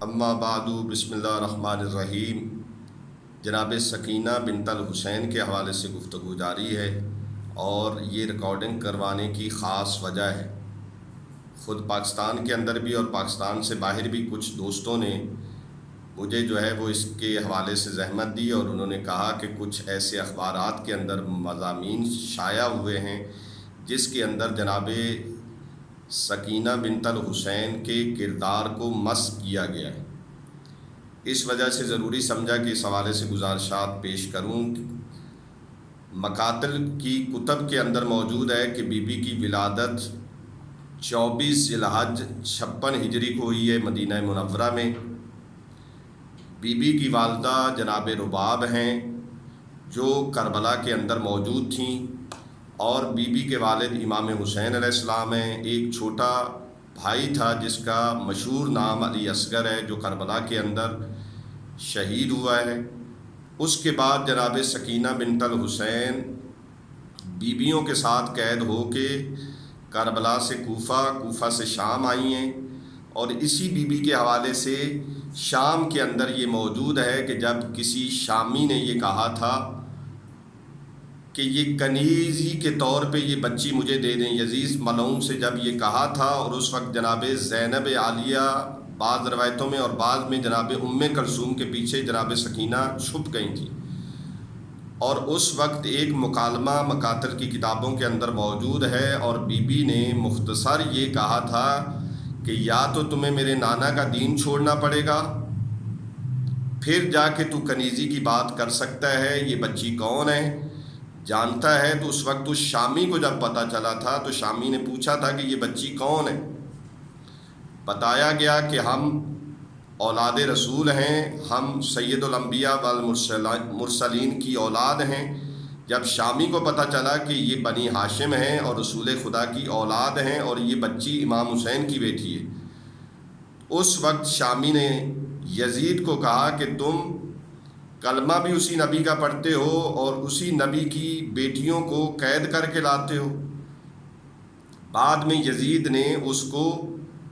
اما بعد بسم اللہ الرحمن الرحیم۔ جناب سکینہ بنت الحسین کے حوالے سے گفتگو جاری ہے اور یہ ریکارڈنگ کروانے کی خاص وجہ ہے۔ خود پاکستان کے اندر بھی اور پاکستان سے باہر بھی کچھ دوستوں نے مجھے جو ہے وہ اس کے حوالے سے زحمت دی اور انہوں نے کہا کہ کچھ ایسے اخبارات کے اندر مضامین شائع ہوئے ہیں جس کے اندر جناب سکینہ بنت الحسین کے کردار کو مسخ کیا گیا ہے۔ اس وجہ سے ضروری سمجھا کہ اس حوالے سے گزارشات پیش کروں۔ مقاتل کی کتب کے اندر موجود ہے کہ بی بی کی ولادت 24 ذی الحج 56 ہجری کو ہوئی ہے مدینہ منورہ میں۔ بی بی کی والدہ جناب رباب ہیں جو کربلا کے اندر موجود تھیں، اور بی بی کے والد امام حسین علیہ السلام ہیں۔ ایک چھوٹا بھائی تھا جس کا مشہور نام علی اصغر ہے جو کربلا کے اندر شہید ہوا ہے۔ اس کے بعد جناب سکینہ بنت الحسین بیویوں کے ساتھ قید ہو کے کربلا سے کوفہ سے شام آئی ہیں، اور اسی بی بی کے حوالے سے شام کے اندر یہ موجود ہے کہ جب کسی شامی نے یہ کہا تھا کہ یہ کنیزی کے طور پہ یہ بچی مجھے دے دیں، یزید ملعون سے جب یہ کہا تھا، اور اس وقت جناب زینب عالیہ بعض روایتوں میں اور بعض میں جناب ام کلثوم کے پیچھے جناب سکینہ چھپ گئی تھیں، اور اس وقت ایک مکالمہ مقاتل کی کتابوں کے اندر موجود ہے، اور بی بی نے مختصر یہ کہا تھا کہ یا تو تمہیں میرے نانا کا دین چھوڑنا پڑے گا، پھر جا کے تو کنیزی کی بات کر سکتا ہے، یہ بچی کون ہے جانتا ہے۔ تو اس وقت اس شامی کو جب پتہ چلا تھا تو شامی نے پوچھا تھا کہ یہ بچی کون ہے۔ بتایا گیا کہ ہم اولاد رسول ہیں، ہم سید الانبیاء والمرسلین کی اولاد ہیں۔ جب شامی کو پتہ چلا کہ یہ بنی ہاشم ہیں اور رسول خدا کی اولاد ہیں اور یہ بچی امام حسین کی بیٹی ہے، اس وقت شامی نے یزید کو کہا کہ تم کلمہ بھی اسی نبی کا پڑھتے ہو اور اسی نبی کی بیٹیوں کو قید کر کے لاتے ہو۔ بعد میں یزید نے اس کو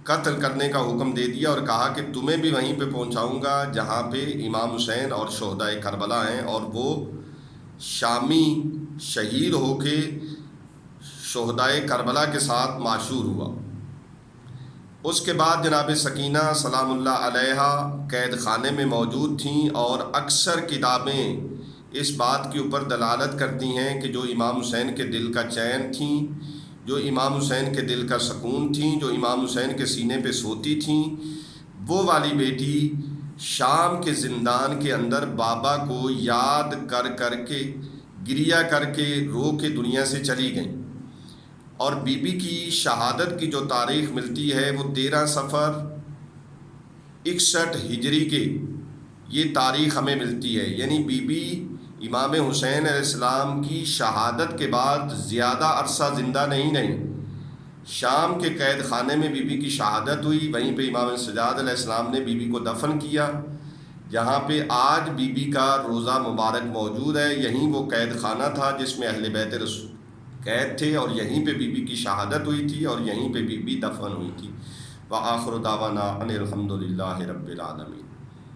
قتل کرنے کا حکم دے دیا اور کہا کہ تمہیں بھی وہیں پہ پہنچاؤں گا جہاں پہ امام حسین اور شہدائے کربلا ہیں، اور وہ شامی شہید ہو کے شہدائے کربلا کے ساتھ معشور ہوا۔ اس کے بعد جناب سکینہ سلام اللہ علیہا قید خانے میں موجود تھیں، اور اکثر کتابیں اس بات کے اوپر دلالت کرتی ہیں کہ جو امام حسین کے دل کا چین تھیں، جو امام حسین کے دل کا سکون تھیں، جو امام حسین کے سینے پہ سوتی تھیں، وہ والی بیٹی شام کے زندان کے اندر بابا کو یاد کر کے گریہ کر کے رو کے دنیا سے چلی گئیں۔ اور بی بی کی شہادت کی جو تاریخ ملتی ہے وہ 13 صفر 61 ہجری کے یہ تاریخ ہمیں ملتی ہے، یعنی بی بی امام حسین علیہ السلام کی شہادت کے بعد زیادہ عرصہ زندہ نہیں رہیں۔ شام کے قید خانے میں بی بی کی شہادت ہوئی، وہیں پہ امام سجاد علیہ السلام نے بی بی کو دفن کیا، جہاں پہ آج بی بی کا روضہ مبارک موجود ہے۔ یہیں وہ قید خانہ تھا جس میں اہل بیت رسول قید تھے، اور یہیں پہ بی بی کی شہادت ہوئی تھی، اور یہیں پہ بی بی دفن ہوئی تھی۔ وآخر دعوانا ان الحمد للہ رب العالمین۔